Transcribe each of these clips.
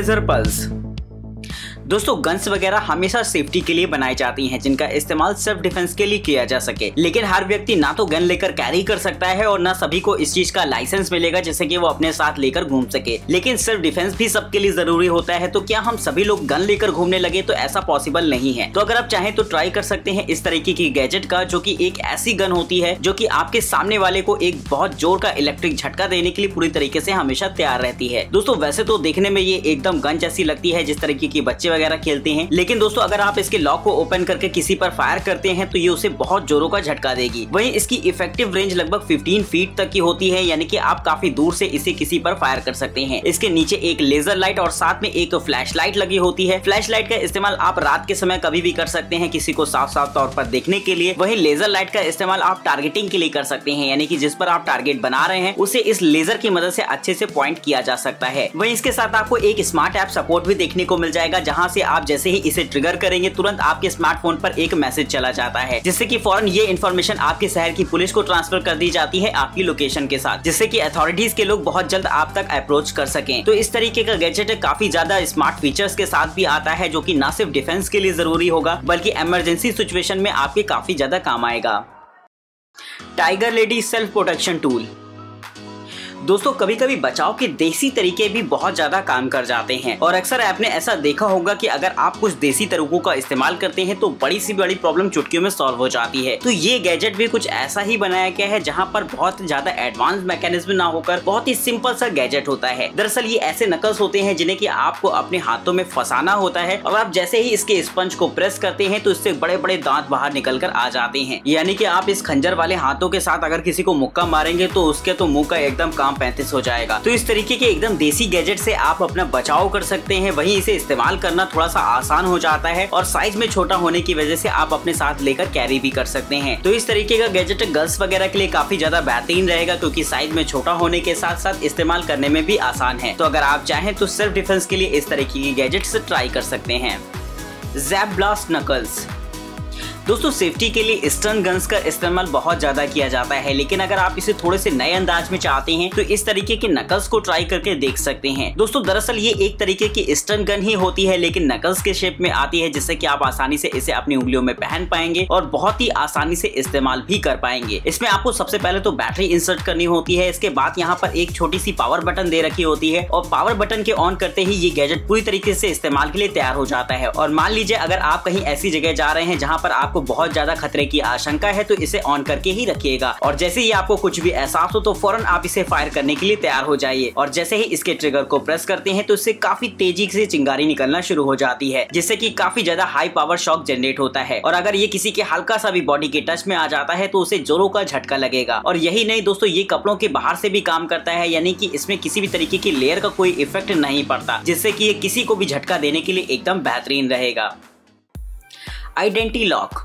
Laser pulse. दोस्तों guns वगैरह हमेशा सेफ्टी के लिए बनाई जाती हैं, जिनका इस्तेमाल सेल्फ डिफेंस के लिए किया जा सके। लेकिन हर व्यक्ति ना तो गन लेकर कैरी कर सकता है और ना सभी को इस चीज का लाइसेंस मिलेगा जिससे कि वो अपने साथ लेकर घूम सके। लेकिन सेल्फ डिफेंस भी सबके लिए जरूरी होता है, तो क्या हम सभी लोग गन लेकर घूमने लगे? तो ऐसा पॉसिबल नहीं है। तो अगर आप चाहें तो ट्राई कर सकते हैं इस तरीके की गैजेट का, जो की एक ऐसी गन होती है जो की आपके सामने वाले को एक बहुत जोर का इलेक्ट्रिक झटका देने के लिए पूरी तरीके से हमेशा तैयार रहती है। दोस्तों वैसे तो देखने में ये एकदम गन जैसी लगती है जिस तरीके की बच्चे वगैरह खेलते हैं, लेकिन दोस्तों अगर आप इसके लॉक को ओपन करके किसी पर फायर करते हैं तो ये उसे बहुत जोरों का झटका देगी। वहीं इसकी इफेक्टिव रेंज लगभग 15 फीट तक की होती है, यानी कि आप काफी दूर से इसे किसी पर फायर कर सकते हैं। इसके नीचे एक लेजर लाइट और साथ में एक फ्लैश लाइट लगी होती है। फ्लैश लाइट का इस्तेमाल आप रात के समय कभी भी कर सकते हैं किसी को साफ साफ तौर पर देखने के लिए। वहीं लेजर लाइट का इस्तेमाल आप टारगेटिंग के लिए कर सकते हैं, यानी कि जिस पर आप टारगेट बना रहे हैं उसे इस लेजर की मदद से अच्छे से पॉइंट किया जा सकता है। वहीं इसके साथ आपको एक स्मार्ट ऐप सपोर्ट भी देखने को मिल जाएगा, जहां से आप जैसे ही इसे ट्रिगर करेंगे तुरंत आपके स्मार्टफोन पर एक मैसेज चला जाता है, जिससे कि फौरन ये इन्फॉर्मेशन आपके शहर की पुलिस को ट्रांसफर कर दी जाती है आपकी लोकेशन के साथ, जिससे कि अथॉरिटीज के लोग बहुत जल्द आप तक अप्रोच कर सकें। तो इस तरीके का गैजेट काफी ज्यादा स्मार्ट फीचर्स के साथ भी आता है, जो कि न सिर्फ डिफेंस के लिए जरूरी होगा बल्कि इमरजेंसी सिचुएशन में आपके काफी ज्यादा काम आएगा। Tiger lady self protection tool. दोस्तों कभी कभी बचाव के देसी तरीके भी बहुत ज्यादा काम कर जाते हैं, और अक्सर आपने ऐसा देखा होगा कि अगर आप कुछ देसी तरीकों का इस्तेमाल करते हैं तो बड़ी सी बड़ी प्रॉब्लम चुटकियों में सॉल्व हो जाती है। तो ये गैजेट भी कुछ ऐसा ही बनाया गया है, जहां पर बहुत ज्यादा एडवांस मैकेनिज्म ना होकर बहुत ही सिंपल सा गैजेट होता है। दरअसल ये ऐसे नकल्स होते हैं जिन्हें कि आपको अपने हाथों में फंसाना होता है, और आप जैसे ही इसके स्पंज को प्रेस करते हैं तो इससे बड़े बड़े दांत बाहर निकल कर आ जाते हैं। यानी कि आप इस खंजर वाले हाथों के साथ अगर किसी को मुक्का मारेंगे तो उसके तो मुंह का एकदम काम 35 हो जाएगा। तो इस तरीके के एकदम देसी गैजेट से आप अपना बचाव कर सकते हैं। वहीं इसे इस्तेमाल करना थोड़ा सा आसान हो जाता है, और साइज में छोटा होने की वजह से आप अपने साथ लेकर कैरी भी कर सकते हैं। तो इस तरीके का गैजेट गर्ल्स वगैरह के लिए काफी ज्यादा बेहतरीन रहेगा, क्योंकि साइज में छोटा होने के साथ साथ इस्तेमाल करने में भी आसान है। तो अगर आप चाहें तो सेल्फ डिफेंस के लिए इस तरीके की गैजेट से ट्राई कर सकते हैं। JAP blast knuckles. दोस्तों सेफ्टी के लिए स्टन गन्स का इस्तेमाल बहुत ज्यादा किया जाता है, लेकिन अगर आप इसे थोड़े से नए अंदाज में चाहते हैं तो इस तरीके के नकल्स को ट्राई करके देख सकते हैं। दोस्तों दरअसल ये एक तरीके की स्टन गन ही होती है, लेकिन नकल्स के शेप में आती है, जिससे कि आप आसानी से इसे अपनी उंगलियों में पहन पाएंगे और बहुत ही आसानी से इस्तेमाल भी कर पाएंगे। इसमें आपको सबसे पहले तो बैटरी इंसर्ट करनी होती है। इसके बाद यहाँ पर एक छोटी सी पावर बटन दे रखी होती है, और पावर बटन के ऑन करते ही ये गैजेट पूरी तरीके से इस्तेमाल के लिए तैयार हो जाता है। और मान लीजिए अगर आप कहीं ऐसी जगह जा रहे हैं जहाँ पर आपको बहुत ज्यादा खतरे की आशंका है, तो इसे ऑन करके ही रखिएगा, और जैसे ही आपको कुछ भी एहसास हो तो फौरन आप इसे फायर करने के लिए तैयार हो जाइए। और जैसे ही इसके ट्रिगर को प्रेस करते हैं तो इससे काफी तेजी से चिंगारी निकलना शुरू हो जाती है, जिससे कि काफी ज्यादा हाई पावर शॉक जनरेट होता है। और अगर ये किसी के हल्का सा भी बॉडी के टच में आ जाता है तो उसे जोरों का झटका लगेगा। और यही नहीं दोस्तों, ये कपड़ों के बाहर से भी काम करता है, यानी कि इसमें किसी भी तरीके की लेयर का कोई इफेक्ट नहीं पड़ता, जिससे कि ये किसी को भी झटका देने के लिए एकदम बेहतरीन रहेगा। Identity lock.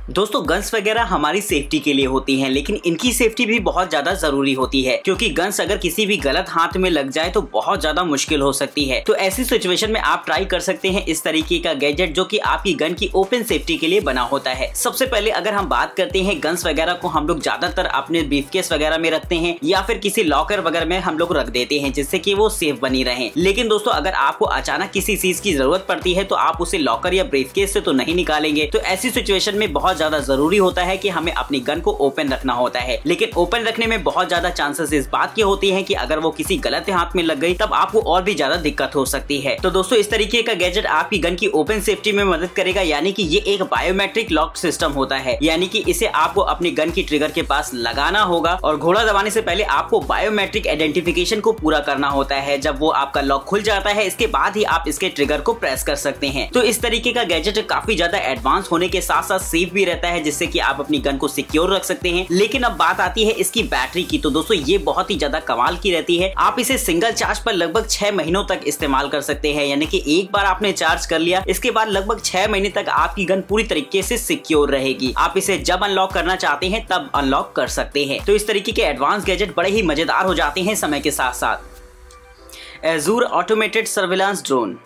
दोस्तों गन्स वगैरह हमारी सेफ्टी के लिए होती हैं, लेकिन इनकी सेफ्टी भी बहुत ज्यादा जरूरी होती है, क्योंकि गन्स अगर किसी भी गलत हाथ में लग जाए तो बहुत ज्यादा मुश्किल हो सकती है। तो ऐसी सिचुएशन में आप ट्राई कर सकते हैं इस तरीके का गैजेट, जो कि आपकी गन की ओपन सेफ्टी के लिए बना होता है। सबसे पहले अगर हम बात करते हैं, गन्स वगैरह को हम लोग ज्यादातर अपने ब्रीफकेस वगैरह में रखते हैं या फिर किसी लॉकर वगैरह में हम लोग रख देते हैं, जिससे कि वो सेफ बनी रहे। लेकिन दोस्तों अगर आपको अचानक किसी चीज की जरूरत पड़ती है तो आप उसे लॉकर या ब्रीफकेस से तो नहीं निकालेंगे। तो ऐसी सिचुएशन में बहुत ज्यादा जरूरी होता है कि हमें अपनी गन को ओपन रखना होता है, लेकिन ओपन रखने में बहुत ज्यादा चांसेस इस बात की होती है कि अगर वो किसी गलत हाथ में लग गई तब आपको और भी ज्यादा दिक्कत हो सकती है। तो दोस्तों इस तरीके का गैजेट आपकी गन की ओपन सेफ्टी में मदद करेगा, यानी कि ये एक बायोमेट्रिक लॉक सिस्टम होता है, यानी कि इसे आपको अपनी गन की ट्रिगर के पास लगाना होगा, और घोड़ा दबाने से पहले आपको बायोमेट्रिक आइडेंटिफिकेशन को पूरा करना होता है। जब वो आपका लॉक खुल जाता है इसके बाद ही आप इसके ट्रिगर को प्रेस कर सकते हैं। तो इस तरीके का गैजेट काफी ज्यादा एडवांस होने के साथ साथ सेफ भी रहता है, जिससे कि आप अपनी गन को सिक्योर रख सकते हैं। लेकिन अब बात आती है इसकी बैटरी की। तो दोस्तों ये बहुत ही ज्यादा कमाल की रहती है। आप इसे सिंगल चार्ज पर लगभग 6 महीनों तक इस्तेमाल कर सकते हैं, यानी कि एक बार आपने चार्ज कर लिया इसके बाद लगभग 6 महीने तक आपकी गन पूरी तरीके से सिक्योर रहेगी। आप इसे जब अनलॉक करना चाहते हैं तब अनलॉक कर सकते हैं। तो इस तरीके के एडवांस गैजेट बड़े ही मजेदार हो जाते हैं समय के साथ साथ। Azure automated surveillance drone.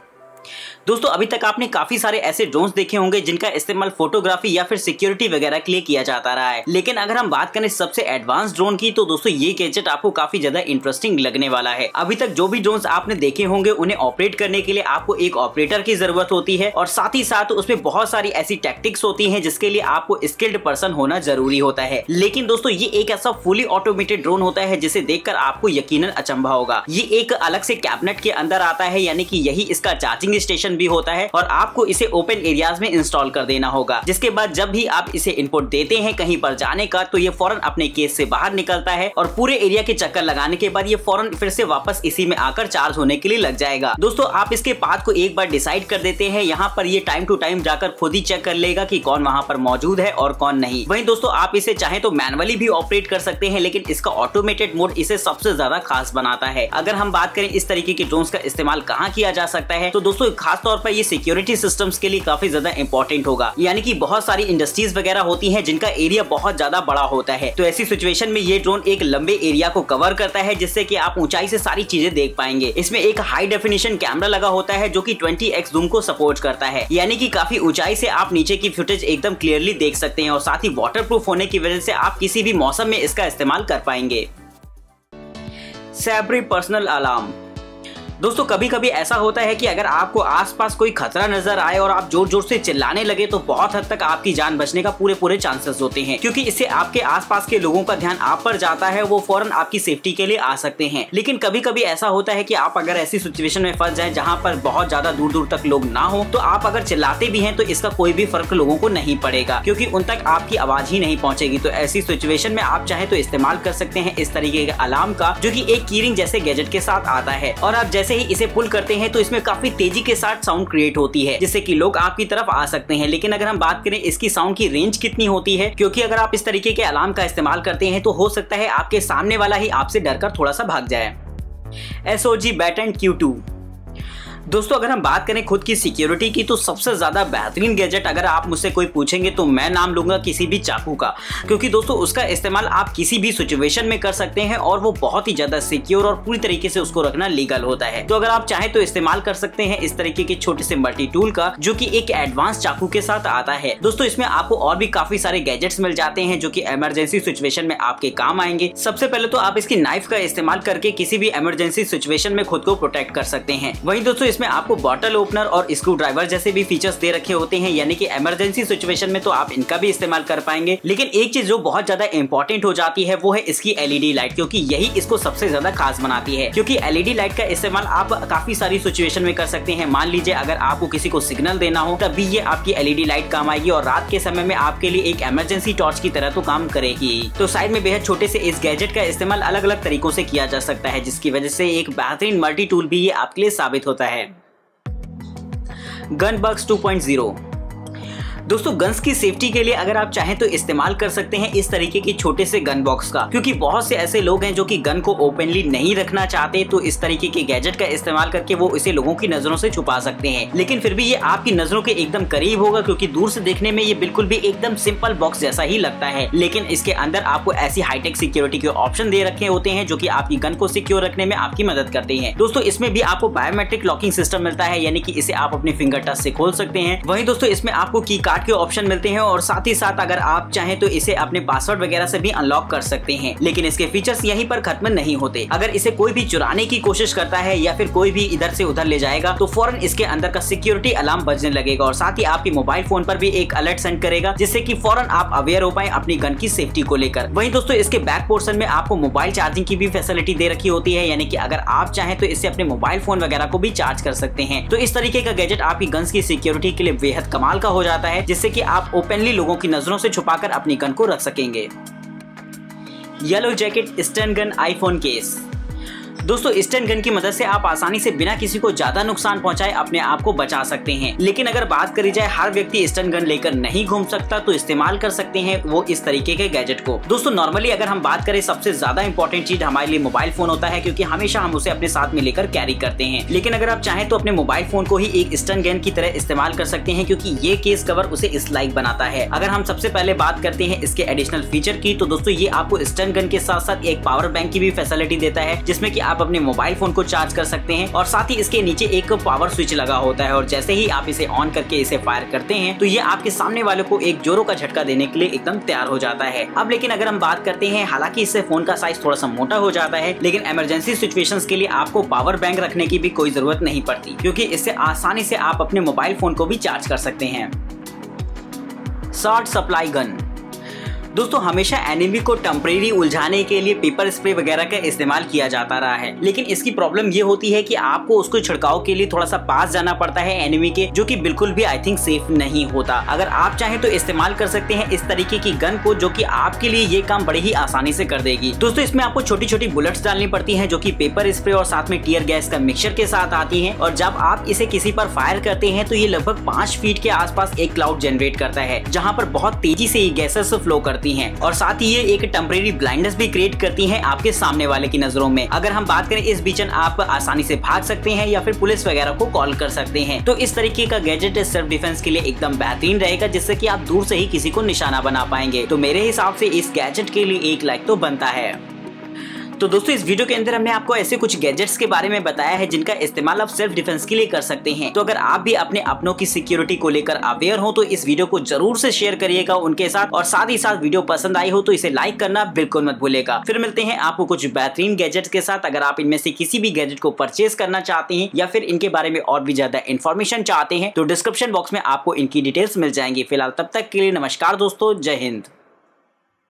दोस्तों अभी तक आपने काफी सारे ऐसे ड्रोन्स देखे होंगे जिनका इस्तेमाल फोटोग्राफी या फिर सिक्योरिटी वगैरह के लिए किया जाता रहा है, लेकिन अगर हम बात करें सबसे एडवांस ड्रोन की तो दोस्तों ये गैजेट आपको काफी ज्यादा इंटरेस्टिंग लगने वाला है। अभी तक जो भी ड्रोन्स आपने देखे होंगे उन्हें ऑपरेट करने के लिए आपको एक ऑपरेटर की जरूरत होती है और साथ ही साथ उसमें बहुत सारी ऐसी टैक्टिक्स होती हैं जिसके लिए आपको स्किल्ड पर्सन होना जरूरी होता है। लेकिन दोस्तों ये एक ऐसा फुली ऑटोमेटेड ड्रोन होता है जिसे देखकर आपको यकीनन अचंभा होगा। ये एक अलग से कैबिनेट के अंदर आता है, यानी कि यही इसका चार्जिंग स्टेशन भी होता है और आपको इसे ओपन एरियाज में इंस्टॉल कर देना होगा, जिसके बाद जब भी आप इसे इनपुट देते हैं कहीं पर जाने का तो ये फौरन अपने केस से बाहर निकलता है और पूरे एरिया के चक्कर लगाने के बाद ये फौरन फिर से वापस इसी में आकर चार्ज होने के लिए लग जाएगा। दोस्तों आप इसके पाथ को एक बार डिसाइड कर देते हैं, यहाँ पर ये टाइम टू टाइम जाकर खुद ही चेक कर लेगा कि कौन वहाँ पर मौजूद है और कौन नहीं। वहीं दोस्तों आप इसे चाहे तो मैनुअली भी ऑपरेट कर सकते हैं, लेकिन इसका ऑटोमेटेड मोड इसे सबसे ज्यादा खास बनाता है। अगर हम बात करें इस तरीके के ड्रोन्स का इस्तेमाल कहाँ किया जा सकता है तो दोस्तों खास तौर पर ये सिक्योरिटी सिस्टम्स के लिए काफी ज्यादा इंपॉर्टेंट होगा, यानी कि बहुत सारी इंडस्ट्रीज वगैरह होती हैं जिनका एरिया बहुत ज्यादा बड़ा होता है। तो ऐसी सिचुएशन में ये ड्रोन एक लंबे एरिया को कवर करता है जिससे कि आप ऊंचाई से सारी चीजें देख पाएंगे। इसमें एक हाई डेफिनेशन कैमरा लगा होता है जो कि 20x जूम को सपोर्ट करता है, यानी कि काफी ऊंचाई से आप नीचे की फुटेज एकदम क्लियरली देख सकते हैं और साथ ही वाटरप्रूफ होने की वजह से आप किसी भी मौसम में इसका इस्तेमाल कर पाएंगे। सैब्री पर्सनल अलार्म। दोस्तों कभी कभी ऐसा होता है कि अगर आपको आसपास कोई खतरा नजर आए और आप जोर जोर से चिल्लाने लगे तो बहुत हद तक आपकी जान बचने का पूरे चांसेस होते हैं, क्योंकि इससे आपके आसपास के लोगों का ध्यान आप पर जाता है, वो फौरन आपकी सेफ्टी के लिए आ सकते हैं। लेकिन कभी कभी ऐसा होता है कि आप अगर ऐसी सिचुएशन में फंस जाए जहाँ पर बहुत ज्यादा दूर दूर तक लोग ना हो तो आप अगर चिल्लाते भी हैं तो इसका कोई भी फर्क लोगों को नहीं पड़ेगा, क्योंकि उन तक आपकी आवाज ही नहीं पहुंचेगी। तो ऐसी सिचुएशन में आप चाहे तो इस्तेमाल कर सकते हैं इस तरीके के अलार्म का, जो कि एक कीरिंग जैसे गैजेट के साथ आता है और आप जैसे ही इसे पुल करते हैं तो इसमें काफी तेजी के साथ साउंड क्रिएट होती है जिससे कि लोग आपकी तरफ आ सकते हैं। लेकिन अगर हम बात करें इसकी साउंड की रेंज कितनी होती है, क्योंकि अगर आप इस तरीके के अलार्म का इस्तेमाल करते हैं तो हो सकता है आपके सामने वाला ही आपसे डरकर थोड़ा सा भाग जाए। SOG baton Q2। दोस्तों अगर हम बात करें खुद की सिक्योरिटी की तो सबसे ज्यादा बेहतरीन गैजेट अगर आप मुझसे कोई पूछेंगे तो मैं नाम लूंगा किसी भी चाकू का, क्योंकि दोस्तों उसका इस्तेमाल आप किसी भी सिचुएशन में कर सकते हैं और वो बहुत ही ज्यादा सिक्योर और पूरी तरीके से उसको रखना लीगल होता है। तो अगर आप चाहें तो इस्तेमाल कर सकते हैं इस तरीके के छोटे से मल्टी टूल का, जो कि एक एडवांस चाकू के साथ आता है। दोस्तों इसमें आपको और भी काफी सारे गैजेट्स मिल जाते हैं जो कि इमरजेंसी सिचुएशन में आपके काम आएंगे। सबसे पहले तो आप इसकी नाइफ का इस्तेमाल करके किसी भी इमरजेंसी सिचुएशन में खुद को प्रोटेक्ट कर सकते हैं। वहीं दोस्तों इसमें आपको बॉटल ओपनर और स्क्रू ड्राइवर जैसे भी फीचर्स दे रखे होते हैं, यानी कि इमरजेंसी सिचुएशन में तो आप इनका भी इस्तेमाल कर पाएंगे। लेकिन एक चीज जो बहुत ज्यादा इंपॉर्टेंट हो जाती है वो है इसकी LED लाइट, क्योंकि यही इसको सबसे ज्यादा खास बनाती है। क्योंकि LED लाइट का इस्तेमाल आप काफी सारी सिचुएशन में कर सकते हैं। मान लीजिए अगर आपको किसी को सिग्नल देना हो तब भी ये आपकी LED लाइट काम आएगी और रात के समय में आपके लिए एक इमरजेंसी टॉर्च की तरह तो काम करेगी। तो साइड में बेहद छोटे से इस गैजेट का इस्तेमाल अलग अलग तरीकों से किया जा सकता है, जिसकी वजह से एक बेहतरीन मल्टी टूल भी ये आपके लिए साबित होता है। गनबग्स 2.0। दोस्तों गन्स की सेफ्टी के लिए अगर आप चाहें तो इस्तेमाल कर सकते हैं इस तरीके के छोटे से गन बॉक्स का, क्योंकि बहुत से ऐसे लोग हैं जो कि गन को ओपनली नहीं रखना चाहते, तो इस तरीके के गैजेट का इस्तेमाल करके वो इसे लोगों की नजरों से छुपा सकते हैं। लेकिन फिर भी ये आपकी नजरों के एकदम करीब होगा, क्योंकि दूर से देखने में ये बिल्कुल भी एकदम सिंपल बॉक्स जैसा ही लगता है, लेकिन इसके अंदर आपको ऐसी हाईटेक सिक्योरिटी के ऑप्शन दे रखे होते हैं जो कि आपकी गन को सिक्योर रखने में आपकी मदद करते हैं। दोस्तों इसमें भी आपको बायोमेट्रिक लॉकिंग सिस्टम मिलता है, यानी कि इसे आप अपने फिंगर टच से खोल सकते हैं। वहीं दोस्तों इसमें आपको की कार्ड के ऑप्शन मिलते हैं और साथ ही साथ अगर आप चाहें तो इसे अपने पासवर्ड वगैरह से भी अनलॉक कर सकते हैं। लेकिन इसके फीचर्स यहीं पर खत्म नहीं होते। अगर इसे कोई भी चुराने की कोशिश करता है या फिर कोई भी इधर से उधर ले जाएगा तो फौरन इसके अंदर का सिक्योरिटी अलार्म बजने लगेगा और साथ ही आपके मोबाइल फोन पर भी एक अलर्ट सेंड करेगा, जिससे कि फौरन आप अवेयर हो पाए अपनी गन की सेफ्टी को लेकर। वहीं दोस्तों इसके बैक पोर्शन में आपको मोबाइल चार्जिंग की भी फैसिलिटी दे रखी होती है, यानी कि अगर आप चाहें तो इससे अपने मोबाइल फोन वगैरह को भी चार्ज कर सकते हैं। तो इस तरीके का गैजेट आपकी गन्स की सिक्योरिटी के लिए बेहद कमाल का हो जाता है, जिससे कि आप ओपनली लोगों की नजरों से छुपाकर अपनी गन को रख सकेंगे। Yellow jacket stun gun iPhone case. दोस्तों स्टन गन की मदद से आप आसानी से बिना किसी को ज्यादा नुकसान पहुंचाए अपने आप को बचा सकते हैं। लेकिन अगर बात करी जाए हर व्यक्ति स्टन गन लेकर नहीं घूम सकता, तो इस्तेमाल कर सकते हैं वो इस तरीके के गैजेट को। दोस्तों नॉर्मली अगर हम बात करें सबसे ज्यादा इंपॉर्टेंट चीज हमारे लिए मोबाइल फोन होता है, क्योंकि हमेशा हम उसे अपने साथ में लेकर कैरी करते हैं। लेकिन अगर आप चाहें तो अपने मोबाइल फोन को ही एक स्टन गन की तरह इस्तेमाल कर सकते हैं, क्योंकि ये केस कवर उसे इस लाइक बनाता है। अगर हम सबसे पहले बात करते हैं इसके एडिशनल फीचर की, तो दोस्तों ये आपको स्टन गन के साथ साथ एक पावर बैंक की भी फैसिलिटी देता है, जिसमें कि आप अपने मोबाइल फोन को चार्ज कर सकते हैं और साथ ही इसके नीचे एक पावर स्विच लगा होता है और जैसे ही आप इसे ऑन करके इसे फायर करते हैं तो ये आपके सामने वाले को एक जोरों का झटका देने के लिए एकदम तैयार हो जाता है। अब लेकिन अगर हम बात करते हैं, हालांकि इससे फोन का साइज थोड़ा सा मोटा हो जाता है, लेकिन इमरजेंसी सिचुएशंस के लिए आपको पावर बैंक रखने की भी कोई जरूरत नहीं पड़ती, क्योंकि इससे आसानी से आप अपने मोबाइल फोन को भी चार्ज कर सकते हैं। Short supply gun. दोस्तों हमेशा एनिमी को टेम्परेरी उलझाने के लिए पेपर स्प्रे वगैरह का इस्तेमाल किया जाता रहा है, लेकिन इसकी प्रॉब्लम ये होती है कि आपको उसको छिड़काव के लिए थोड़ा सा पास जाना पड़ता है एनिमी के, जो कि बिल्कुल भी आई थिंक सेफ नहीं होता। अगर आप चाहें तो इस्तेमाल कर सकते हैं इस तरीके की गन को, जो कि आपके लिए ये काम बड़े ही आसानी से कर देगी। दोस्तों इसमें आपको छोटी छोटी बुलेट्स डालनी पड़ती है, जो कि पेपर स्प्रे और साथ में टीयर गैस का मिक्सचर के साथ आती है, और जब आप इसे किसी पर फायर करते हैं तो ये लगभग 5 फीट के आसपास एक क्लाउड जनरेट करता है, जहाँ पर बहुत तेजी से ये गैसेस फ्लो करती हैं और साथ ही ये एक टेम्परेरी ब्लाइंडनेस भी क्रिएट करती हैं आपके सामने वाले की नजरों में। अगर हम बात करें इस बीच आप आसानी से भाग सकते हैं या फिर पुलिस वगैरह को कॉल कर सकते हैं। तो इस तरीके का गैजेट सेल्फ डिफेंस के लिए एकदम बेहतरीन रहेगा, जिससे कि आप दूर से ही किसी को निशाना बना पाएंगे। तो मेरे हिसाब से इस गैजेट के लिए 1 लाइक तो बनता है। तो दोस्तों इस वीडियो के अंदर हमने आपको ऐसे कुछ गैजेट्स के बारे में बताया है जिनका इस्तेमाल आप सेल्फ डिफेंस के लिए कर सकते हैं। तो अगर आप भी अपने अपनों की सिक्योरिटी को लेकर अवेयर हो तो इस वीडियो को जरूर से शेयर करिएगा उनके साथ, और साथ ही साथ वीडियो पसंद आई हो तो इसे लाइक करना बिल्कुल मत भूलिएगा। फिर मिलते हैं आपको कुछ बेहतरीन गैजेट्स के साथ। अगर आप इनमें से किसी भी गैजेट को परचेज करना चाहते हैं या फिर इनके बारे में और भी ज्यादा इन्फॉर्मेशन चाहते हैं तो डिस्क्रिप्शन बॉक्स में आपको इनकी डिटेल्स मिल जाएंगी। फिलहाल तब तक के लिए नमस्कार दोस्तों, जय हिंद।